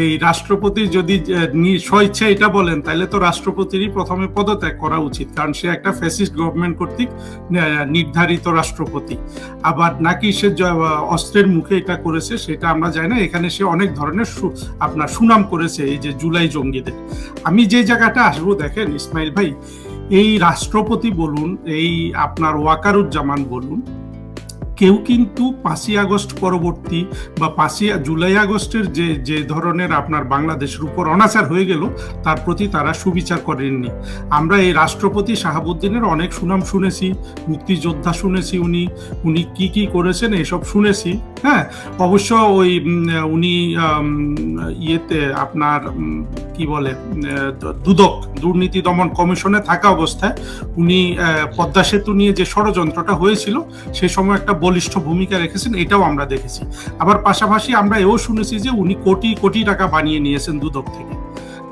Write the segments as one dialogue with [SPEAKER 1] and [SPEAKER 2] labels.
[SPEAKER 1] এই রাষ্ট্রপতি যদি স্বইচ্ছে এটা বলেন, তাহলে তো রাষ্ট্রপতিরই প্রথমে পদত্যাগ করা উচিত, কারণ সে একটা ফ্যাসিস্ট গভর্নমেন্ট কর্তৃক নির্ধারিত রাষ্ট্রপতি। আবার নাকি সে অস্ত্রের মুখে এটা করেছে সেটা আমরা জানি না। এখানে সে অনেক ধরনের আপনার সুনাম করেছে, এই যে জুলাই জঙ্গিদের। আমি যে জায়গাটা আসবো, দেখেন ইসমাইল ভাই, এই রাষ্ট্রপতি বলুন, এই আপনার ওয়াকারুজ্জামান বলুন, কেউ কিন্তু 5ই আগস্ট পরবর্তী বা জুলাই আগস্টের যে ধরনের আপনার বাংলাদেশের উপর অনাচার হয়ে গেল, তার প্রতি তারা সুবিচার করেননি। আমরা এই রাষ্ট্রপতি শাহাবুদ্দিনের অনেক সুনাম শুনেছি, মুক্তিযোদ্ধা শুনেছি, উনি কি করেছেন এসব শুনেছি। হ্যাঁ, অবশ্য ওই উনি ইয়েতে আপনার কি বলে দুদক, দুর্নীতি দমন কমিশনে থাকা অবস্থায় উনি পদ্মা সেতু নিয়ে যে ষড়যন্ত্রটা হয়েছিল সেই সময় একটা বলিষ্ঠ ভূমিকা রেখেছেন, এটাও আমরা দেখেছি। আবার পাশাপাশি আমরা এও শুনেছি যে উনি কোটি কোটি টাকা বানিয়ে নিয়েছেন দুদক থেকে।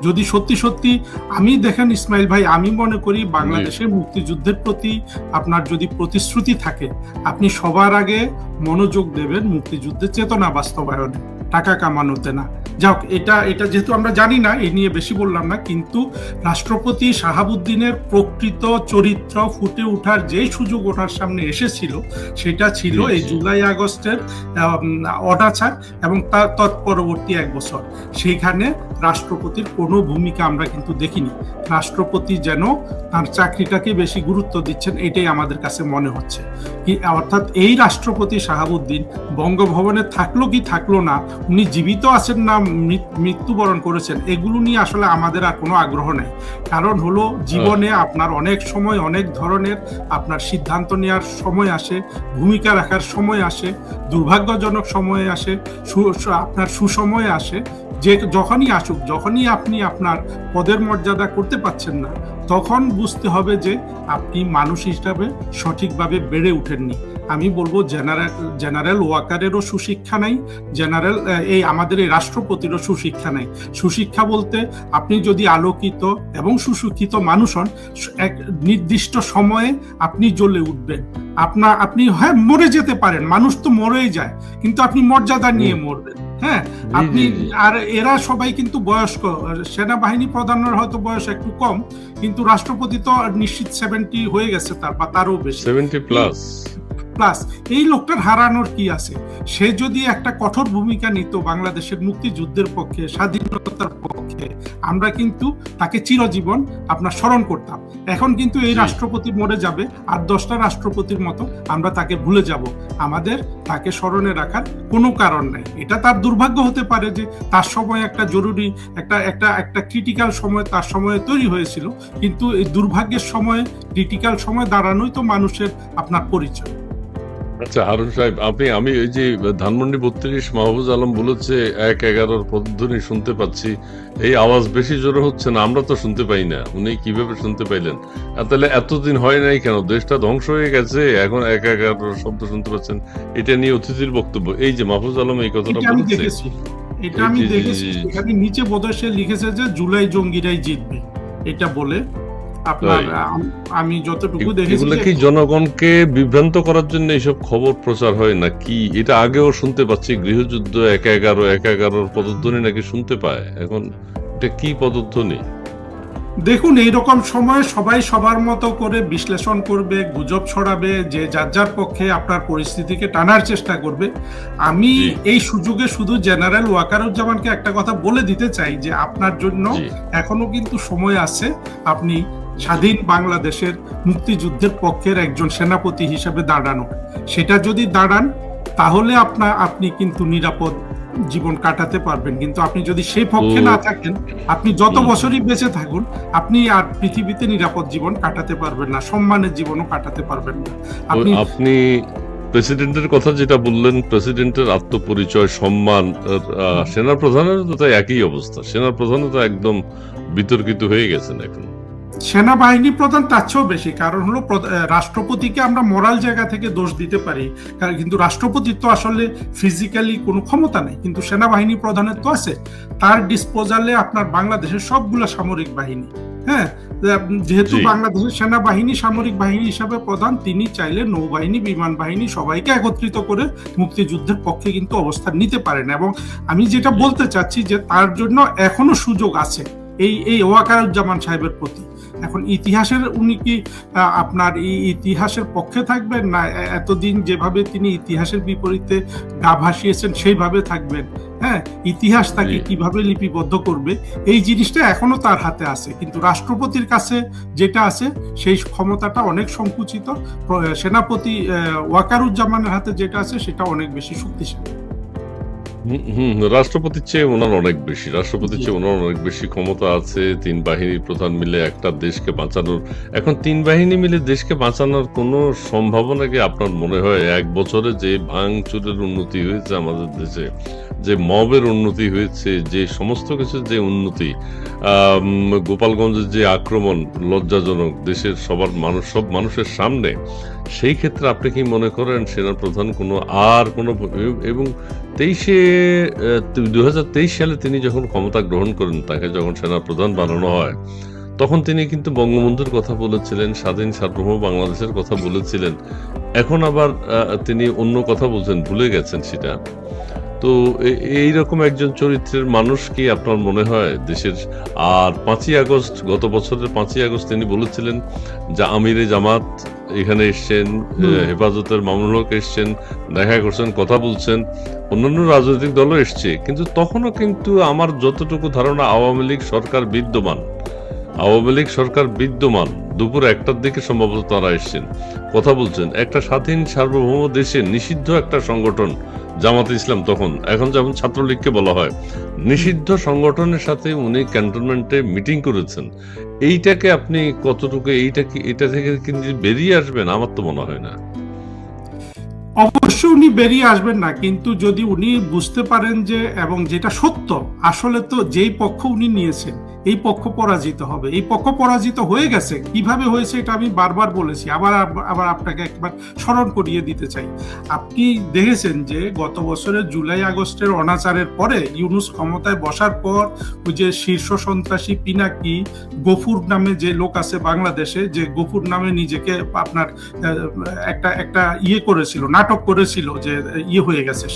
[SPEAKER 1] যদি সত্যি আমি দেখেন ইসমাইল ভাই, আমি মনে করি বাংলাদেশের মুক্তিযুদ্ধের প্রতি আপনার যদি প্রতিশ্রুতি থাকে, আপনি সবার আগে মনোযোগ দেবেন মুক্তিযুদ্ধের চেতনা বাস্তবায়নে, টাকা কামানোতে না। যাক, এটা যেহেতু আমরা জানি না, এই নিয়ে বেশি বললাম না, কিন্তু রাষ্ট্রপতি শাহাবুদ্দিনের প্রকৃত চরিত্র ফুটে ওঠার যেই সুযোগ ওনার সামনে এসেছিল, সেটা ছিল এই জুলাই আগস্টের অনাচার এবং তার তৎপরবর্তী 1 বছর। সেইখানে রাষ্ট্রপতির কোনো ভূমিকা আমরা কিন্তু দেখিনি। রাষ্ট্রপতি যেন তার চাকরিটাকে বেশি গুরুত্ব দিচ্ছেন, এটাই আমাদের কাছে মনে হচ্ছে। অর্থাৎ এই রাষ্ট্রপতি শাহাবুদ্দিন বঙ্গভবনে থাকলো কি থাকলো না, উনি জীবিত আছেন না মৃত্যুবরণ করেছেন, এগুলো নিয়ে আসলে আমাদের আর কোনো আগ্রহ নাই। কারণ হলো, জীবনে আপনার অনেক সময় অনেক ধরনের আপনার সিদ্ধান্ত নেওয়ার সময় আসে, ভূমিকা রাখার সময় আসে, দুর্ভাগ্যজনক সময় আসে, আপনার সুসময় আসে। যে যখনই আসুক, যখনই আপনি আপনার পদের মর্যাদা করতে পারছেন না, তখন বুঝতে হবে যে আপনি মানুষ হিসাবে সঠিকভাবে বেড়ে উঠেননি। আমি বলবো জেনারেল ওয়াকারেরও সুশিক্ষা নাই, এই আমাদের এই রাষ্ট্রপতিরও সুশিক্ষা নাই। সুশিক্ষা বলতে, আপনি যদি আলোকিত এবং সুশিক্ষিত মানুষ হন, এক নির্দিষ্ট সময়ে আপনি জ্বলে উঠবেন। আপনি হ্যাঁ মরে যেতে পারেন, মানুষ তো মরেই যায়, কিন্তু আপনি মর্যাদা নিয়ে মরবেন। হ্যাঁ, আপনি আর এরা সবাই কিন্তু বয়স্ক, সেনাবাহিনী প্রধানের হয়তো বয়স একটু কম, কিন্তু রাষ্ট্রপতি তো নিশ্চিত 70 হয়ে গেছে, বা তারও বেশি,
[SPEAKER 2] 70 প্লাস।
[SPEAKER 1] এই লোকটার হারানোর কি আছে? সে যদি একটা কঠোর ভূমিকা নিত বাংলাদেশের মুক্তিযুদ্ধের পক্ষে, স্বাধীনতার পক্ষে, আমরা কিন্তু তাকে চিরজীবন আপনার স্মরণ করতাম। এখন কিন্তু এই রাষ্ট্রপতি মরে যাবে, আর 10টা রাষ্ট্রপতির মতো আমরা তাকে ভুলে যাব। আমাদের তাকে স্মরণে রাখার কোনো কারণ নাই। এটা তার দুর্ভাগ্য হতে পারে যে তার সময় একটা জরুরি একটা ক্রিটিক্যাল সময় তার সময়ে তৈরি হয়েছিল, কিন্তু এই দুর্ভাগ্যের সময়, ক্রিটিক্যাল সময় দাঁড়ানোই তো মানুষের আপনার পরিচয়।
[SPEAKER 2] আচ্ছা হারুন সাহেব, আমি এই যে ধানমন্ডি 32 মাহফুজ আলম বলেছে 1-11 প্রতিধ্বনি শুনতে পাচ্ছি, এই আওয়াজ বেশি জোরে হচ্ছে না? আমরা তো শুনতে পাই না, উনি কিভাবে শুনতে পাইলেন? তাহলে এতদিন হয় নাই কেন? দেশটা ধ্বংস হয়ে গেছে, এখন 1-11 শব্দ শুনতে পাচ্ছেন। এটা নিয়ে অতিথির বক্তব্য, এই যে মাহফুজ আলম এই কথাটা বলেছে,
[SPEAKER 1] এটা আমি দেখেছি। এখানে নিচে বোধহয় সে লিখেছে যে জুলাই জঙ্গিরাই জিতবে, এটা বলে। আমি যতটুকু দেখেছি,
[SPEAKER 2] এগুলো কি জনগণকে বিভ্রান্ত করার জন্য এইসব খবর প্রচার হয় নাকি? এটা আগেও শুনতে পাচ্ছি, গৃহযুদ্ধ 1-11 পদধ্বনি নাকি শুনতে পায়। এখন এটা কি পদধ্বনি?
[SPEAKER 1] দেখুন, এইরকম সময় সবাই সবার মতো করে বিশ্লেষণ করবে, গুজব ছড়াবে, যে যার পক্ষে আপনার পরিস্থিতিকে টানার চেষ্টা করবে। আমি এই সুযোগে শুধু জেনারেল ওয়াকারুজ্জামানকে একটা কথা বলে দিতে চাই, যে আপনার জন্য এখনো কিন্তু সময় আছে। আপনি স্বাধীন বাংলাদেশের মুক্তিযুদ্ধের পক্ষের একজন সেনাপতি হিসেবে দাঁড়ানো, সেটা যদি দাঁড়ান, তাহলে আপনি কিন্তু নিরাপদ জীবন কাটাতে পারবেন। কিন্তু আপনি যদি সেই পক্ষে না থাকেন, আপনি যত বছরই বেঁচে থাকুন, আপনি আর পৃথিবীতে নিরাপদ জীবন কাটাতে পারবেন না, সম্মানের জীবনও কাটাতে পারবেন না।
[SPEAKER 2] আপনি প্রেসিডেন্টের কথা যেটা বললেন, প্রেসিডেন্টের আত্মপরিচয়, সম্মান, সেনাপ্রধানের তো তাই একই অবস্থা। সেনাপ্রধানও তো একদম বিতর্কিত হয়ে গেছেন এখন।
[SPEAKER 1] সেনাবাহিনী প্রধান তার চেয়েও বেশি, কারণ হলো রাষ্ট্রপতিকে আমরা মোরাল জায়গা থেকে দোষ দিতে পারি, কিন্তু রাষ্ট্রপতির তো আসলে ফিজিক্যালি কোনো ক্ষমতা নেই, কিন্তু সেনাবাহিনী প্রধানের তো আছে। তার ডিসপোজালে আপনার বাংলাদেশের সবগুলো সামরিক বাহিনী, হ্যাঁ, যেহেতু
[SPEAKER 2] জি
[SPEAKER 1] বাংলাদেশের সেনাবাহিনী সামরিক বাহিনী হিসাবে প্রধান, তিনি চাইলে নৌবাহিনী বিমান বাহিনী সবাইকে একত্রিত করে মুক্তিযুদ্ধের পক্ষে কিন্তু অবস্থান নিতে পারেন। এবং আমি যেটা
[SPEAKER 2] জি
[SPEAKER 1] বলতে চাচ্ছি যে তার জন্য এখনো সুযোগ আছে এই ওয়াকারুজ্জামান সাহেবের প্রতি। এখন ইতিহাসের উনি কি আপনার এই ইতিহাসের পক্ষে থাকবেন, না এতদিন যেভাবে তিনি ইতিহাসের বিপরীতে গা ভাসিয়েছেন সেইভাবে থাকবেন? হ্যাঁ, ইতিহাস
[SPEAKER 2] জি
[SPEAKER 1] তাকে কিভাবে লিপিবদ্ধ করবে এই জিনিসটা এখনো তার হাতে আছে, কিন্তু রাষ্ট্রপতির কাছে যেটা আছে সেই ক্ষমতাটা অনেক সংকুচিত। সেনাপতি ওয়াকারুজ্জামানের হাতে যেটা আছে সেটা অনেক বেশি শক্তিশালী।
[SPEAKER 2] রাষ্ট্রপতির চেয়ে ওনার অনেক বেশি,
[SPEAKER 1] জি,
[SPEAKER 2] ক্ষমতা আছে। তিন বাহিনীর প্রধান মিলে একটা দেশকে বাঁচানোর, এখন তিন বাহিনী মিলে দেশকে বাঁচানোর কোনো সম্ভাবনা কি আপনার মনে হয়? এক বছরে যে ভাঙচুরের উন্নতি হয়েছে আমাদের দেশে, যে মবের উন্নতি হয়েছে, যে সমস্ত কিছুর যে উন্নতি, গোপালগঞ্জের যে আক্রমণ লজ্জাজনক দেশের সব মানুষের সামনে, সেই ক্ষেত্রে আপনি কি মনে করেন সেনাপ্রধান কোনো এবং 2023 সালে তিনি যখন ক্ষমতা গ্রহণ করেন, তাকে যখন সেনাপ্রধান বানানো হয়, তখন তিনি কিন্তু বঙ্গবন্ধুর কথা বলেছিলেন, স্বাধীন সার্বভৌম বাংলাদেশের কথা বলেছিলেন। এখন আবার তিনি অন্য কথা বলছেন, ভুলে গেছেন সেটা। তো এইরকম একজন চরিত্রের মানুষ কি আপনার মনে হয় দেশের? আর 5ই আগস্ট, গত বছরের 5ই আগস্ট তিনি বলেছিলেন যে আমিরে জামাত এখানে এসছেন, হেফাজতের মামুনুল হক এসছেন, দেখা করছেন, কথা বলছেন, অন্যান্য রাজনৈতিক দলও এসছে, কিন্তু তখনও কিন্তু আমার যতটুকু ধারণা আওয়ামী লীগ সরকার বিদ্যমান দুপুর 1টার দিকে সম্ভবত তারা এসছেন, কথা বলছেন। একটা স্বাধীন সার্বভৌম দেশে নিষিদ্ধ একটা সংগঠন জামাতে ইসলাম, তখন এখন যেমন ছাত্রলীগকে বলা হয়, নিষিদ্ধ সংগঠনের সাথে উনি ক্যান্টনমেন্টে মিটিং করেছেন। এইটাকে আপনি কতটুকু, এটা থেকে কিন্তু বেরিয়ে আসবেন? আমার তো মনে হয় না।
[SPEAKER 1] অবশ্যই উনি বেরিয়ে আসবেন না, কিন্তু যদি উনি বুঝতে পারেন যে, এবং যেটা সত্য, আসলে তো যেই পক্ষ উনি নিয়েছেন এই পক্ষ পরাজিত হবে, এই পক্ষ পরাজিত হয়ে গেছে। কিভাবে হয়েছে এটা আমি বারবার বলেছি, আবার আপনাকে একবার স্মরণ করিয়ে দিতে চাই। আপনি দেখেছেন যে গত বছরের জুলাই আগস্টের অনাচারের পরে, ইউনূস ক্ষমতায় বসার পর, ওই যে শীর্ষ সন্ত্রাসী পিনাকি গফুর নামে যে লোক আছে বাংলাদেশে, যে গফুর নামে নিজেকে আপনার একটা করেছিল, নাটক করেছিল যে হয়ে গেছে,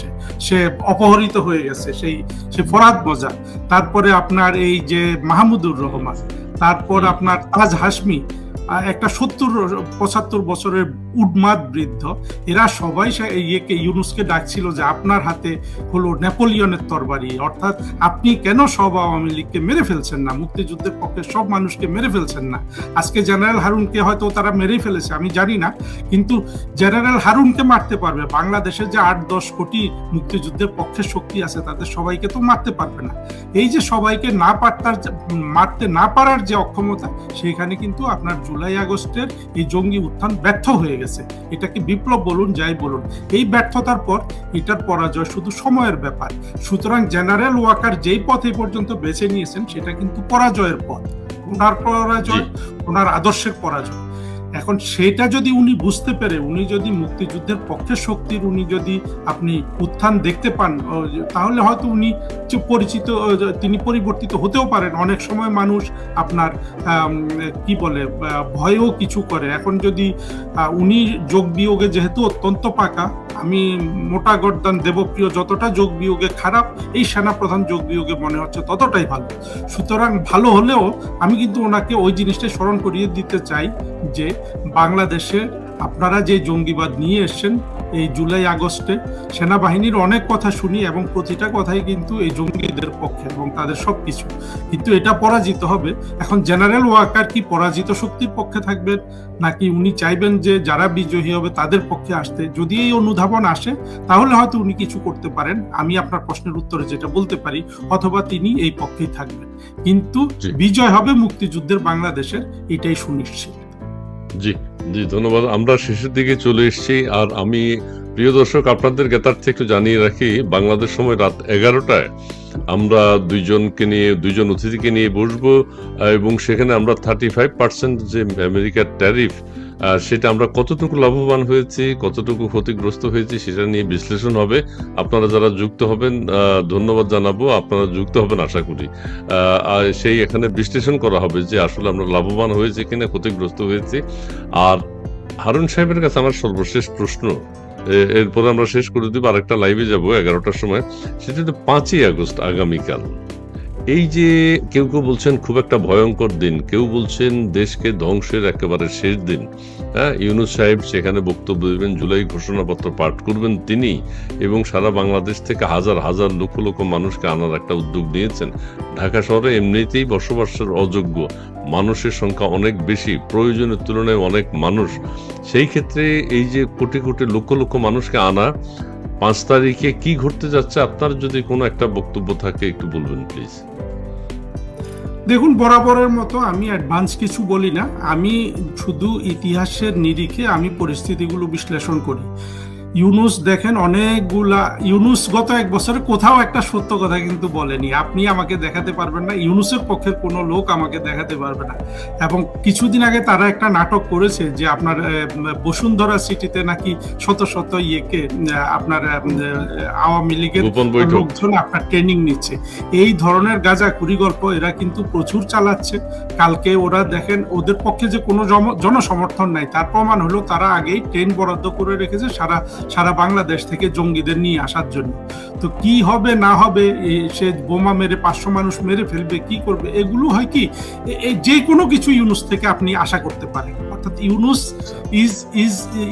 [SPEAKER 1] সে অপহরিত হয়ে গেছে, সে ফরহাদ মজা। তারপরে আপনার এই যে মাহমুদুর রহমান, তারপর আপনার তাজ হাশমি, একটা 70-75 বছরের উন্মাদ বৃদ্ধ, এরা সবাই ইউনূসকে ডাকছিল যে আপনার হাতে হলো নেপোলিয়নের তরবারি, অর্থাৎ আপনি কেন সব আওয়ামী লীগকে মেরে ফেলছেন না, মুক্তিযুদ্ধের পক্ষে সব মানুষকে মেরে ফেলছেন না। আজকে জেনারেল হারুনকে হয়তো তারা মেরেই ফেলেছে, আমি জানি না, কিন্তু জেনারেল হারুনকে মারতে পারবে, বাংলাদেশে যে 8-10 কোটি মুক্তিযুদ্ধের পক্ষে শক্তি আছে তাদের সবাইকে তো মারতে পারবে না। এই যে সবাইকে মারতে না পারার যে অক্ষমতা, সেখানে কিন্তু আপনার জুলাই আগস্টের এই জঙ্গি উত্থান ব্যর্থ হয়ে গেছে। এটাকে বিপ্লব বলুন, যাই বলুন, এই ব্যর্থতার পর এটার পরাজয় শুধু সময়ের ব্যাপার। সুতরাং জেনারেল ওয়াকার যেই পথে পর্যন্ত বেছে নিয়েছেন সেটা কিন্তু পরাজয়ের পথ, ওনার পরাজয়, ওনার আদর্শের পরাজয়। এখন সেটা যদি উনি বুঝতে পেরে, উনি যদি মুক্তিযুদ্ধের পক্ষে শক্তির উনি আপনি উত্থান দেখতে পান, তাহলে হয়তো তিনি পরিবর্তিত হতেও পারেন। অনেক সময় মানুষ আপনার কি বলে ভয়েও কিছু করে। এখন যদি উনি যোগ বিয়োগে যেহেতু অত্যন্ত পাকা, আমি মোটা গর্দান দেবপ্রিয় যতটা যোগ বিয়োগে খারাপ, এই সেনাপ্রধান যোগ বিয়োগে মনে হচ্ছে ততটাই ভালো। সুতরাং ভালো হলেও আমি কিন্তু ওনাকে ওই জিনিসটাই স্মরণ করিয়ে দিতে চাই যে বাংলাদেশে আপনারা যে জঙ্গিবাদ নিয়ে এসছেন এই জুলাই আগস্টে, সেনাবাহিনীর অনেক কথা শুনি এবং প্রতিটা কথাই কিন্তু এই জঙ্গিদের পক্ষে এবং তাদের সবকিছু, কিন্তু এটা পরাজিত হবে। এখন জেনারেল ওয়াকার কি পরাজিত শক্তির পক্ষে থাকবেন, নাকি উনি চাইবেন যে যারা বিজয়ী হবে তাদের পক্ষে আসতে? যদি এই অনুধাবন আসে তাহলে হয়তো উনি কিছু করতে পারেন, আমি আপনার প্রশ্নের উত্তরে যেটা বলতে পারি, অথবা তিনি এই পক্ষেই থাকবেন, কিন্তু বিজয় হবে মুক্তিযুদ্ধের বাংলাদেশের, এটাই সুনিশ্চিত।
[SPEAKER 2] জি জি, ধন্যবাদ। আমরা শেষের দিকে চলে এসেছি, আর আমি প্রিয় দর্শক আপনাদের জ্ঞাতার্থে একটু জানিয়ে রাখি, বাংলাদেশ সময় রাত 11টায় আমরা দুইজন অতিথিকে নিয়ে বসবো, এবং সেখানে আমরা 35% যে আমেরিকার ট্যারিফ সেটা আমরা কতটুকু লাভবান হয়েছি, কতটুকু ক্ষতিগ্রস্ত হয়েছি সেটা নিয়ে বিশ্লেষণ হবে। আপনারা যারা যুক্ত হবেন ধন্যবাদ জানাবো, আপনারা যুক্ত হবেন আশা করি। আর সেই এখানে বিশ্লেষণ করা হবে যে আসলে আমরা লাভবান হয়েছি কিনা, ক্ষতিগ্রস্ত হয়েছি। আর হারুন সাহেবের কাছে আমার সর্বশেষ প্রশ্ন, এরপরে আমরা শেষ করে দিব, আরেকটা লাইভে যাব 11টার সময়। সেটা হচ্ছে 5ই আগস্ট আগামীকাল। এই যে কেউ কেউ বলছেন খুব একটা ভয়ঙ্কর দিন, কেউ বলছেন দেশকে ধ্বংসের একেবারে শেষ দিন। হ্যাঁ, ইউনূস সাহেব সেখানে বক্তব্য দেবেন, জুলাই ঘোষণাপত্র পাঠ করবেন তিনি, এবং সারা বাংলাদেশ থেকে হাজার হাজার লক্ষ লক্ষ মানুষকে আনার একটা উদ্যোগ নিয়েছেন। ঢাকা শহরে এমনিতেই বসবাসের অযোগ্য মানুষের সংখ্যা অনেক বেশি, প্রয়োজনের তুলনায় অনেক মানুষ। সেই ক্ষেত্রে এই যে কোটি কোটি লক্ষ লক্ষ মানুষকে আনা, 5 তারিখে কি ঘটতে যাচ্ছে, আপনার যদি কোনো একটা বক্তব্য থাকে একটু বলবেন প্লিজ।
[SPEAKER 1] দেখুন, বরাবরের মতো আমি অ্যাডভান্স কিছু বলি না, আমি শুধু ইতিহাসের নিরিখে আমি পরিস্থিতিগুলো বিশ্লেষণ করি। ইউনূস দেখেন ইউনূস গত 1 বছরে কোথাও একটা সত্য কথা কিন্তু বলেনি। আপনি আমাকে দেখাতে পারবেন না, ইউনূসের পক্ষের কোনো লোক আমাকে দেখাতে পারবে না। এবং কিছুদিন আগে তারা একটা নাটক করেছে যে আপনার বসুন্ধরা সিটিতে নাকি শত শত আপনার আওয়ামী লীগের লোকজন আপনার ট্রেনিং নিচ্ছে। এই ধরনের গাঁজাখুরি গল্প এরা কিন্তু প্রচুর চালাচ্ছে। কালকে ওরা দেখেন ওদের পক্ষে যে কোনো জনসমর্থন নাই, তার প্রমাণ হলো তারা আগেই ট্রেন বরাদ্দ করে রেখেছে সারা বাংলাদেশ থেকে জঙ্গিদের নিয়ে আসার জন্য। তো কি হবে না হবে, সে বোমা মেরে 500 মানুষ মেরে ফেলবে, কি করবে, এগুলো হয় কি যে কোনো কিছু ইউনূস থেকে আপনি আশা করতে পারেন। অর্থাৎ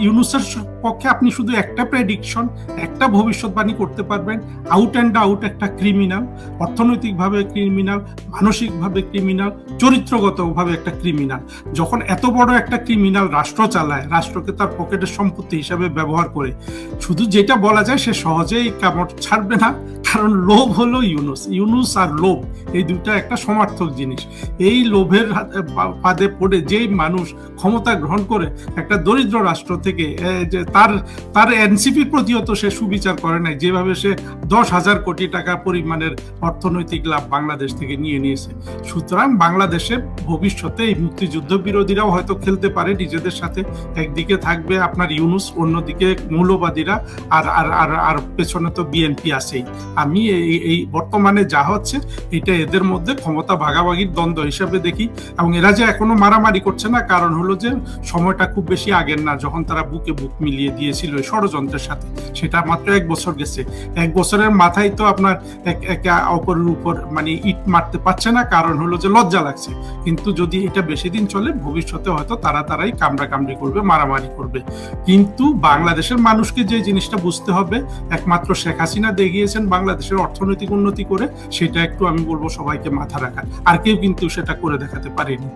[SPEAKER 1] ইউনূসের পক্ষে আপনি শুধু একটা প্রেডিকশন, একটা ভবিষ্যৎবাণী করতে পারবেন, আউট অ্যান্ড আউট একটা ক্রিমিনাল, অর্থনৈতিকভাবে ক্রিমিনাল, মানসিকভাবে ক্রিমিনাল, চরিত্রগতভাবে একটা ক্রিমিনাল। যখন এত বড় একটা ক্রিমিনাল রাষ্ট্র চালায়, রাষ্ট্রকে তার পকেটের সম্পত্তি হিসাবে ব্যবহার করে, শুধু যেটা বলা যায় সে সহজেই কামড় ছাড়বে না, কারণ লোভ হলো ইউনূস আর লোভ এই দুইটা একটা সমার্থক জিনিস। এই লোভের ফাঁদে পড়ে যেই মানুষ ক্ষমতা গ্রহণ করে একটা দরিদ্র রাষ্ট্র থেকে, যে তার এনসিপির প্রতিও তো সে সুবিচার করে নাই, যেভাবে সে 10,000 কোটি টাকা পরিমাণের অর্থনৈতিক লাভ বাংলাদেশ থেকে নিয়ে নিয়েছে। সুতরাং বাংলাদেশে ভবিষ্যতে এই মুক্তিযুদ্ধ বিরোধীরাও হয়তো খেলতে পারে নিজেদের সাথে। একদিকে থাকবে আপনার ইউনূস, অন্যদিকে মৌলবাদীরা, আর পেছনে তো বিএনপি আছেই। আমি এই বর্তমানে যা হচ্ছে এটা এদের মধ্যে ক্ষমতা ভাগাভাগির দ্বন্দ্ব হিসাবে দেখি। এবং এরা যে এখনো মারামারি করছে না, কারণ হলো যে সময়টা খুব বেশি আগের না যখন তারা বুকে বুক মিলিয়ে দিয়েছিল ষড়যন্ত্রের সাথে। সেটা মাত্র 1 বছর গেছে। 1 বছরের মাথায় তো আপনার একে অপরের উপর মানে ইট মারতে পারছে না, কারণ হলো যে লজ্জা লাগছে। কিন্তু যদি এটা বেশি দিন চলে, ভবিষ্যতে হয়তো তারাই কামড়াকামড়ি করবে, মারামারি করবে। কিন্তু বাংলাদেশের মানুষকে যে জিনিসটা বুঝতে হবে, একমাত্র শেখ হাসিনা দেখিয়েছেন বাংলাদেশের অর্থনৈতিক উন্নতি করে, সেটা একটু আমি বলবো সবাইকে মাথা রাখার। আর কেউ কিন্তু সেটা করে দেখাতে পারেনি।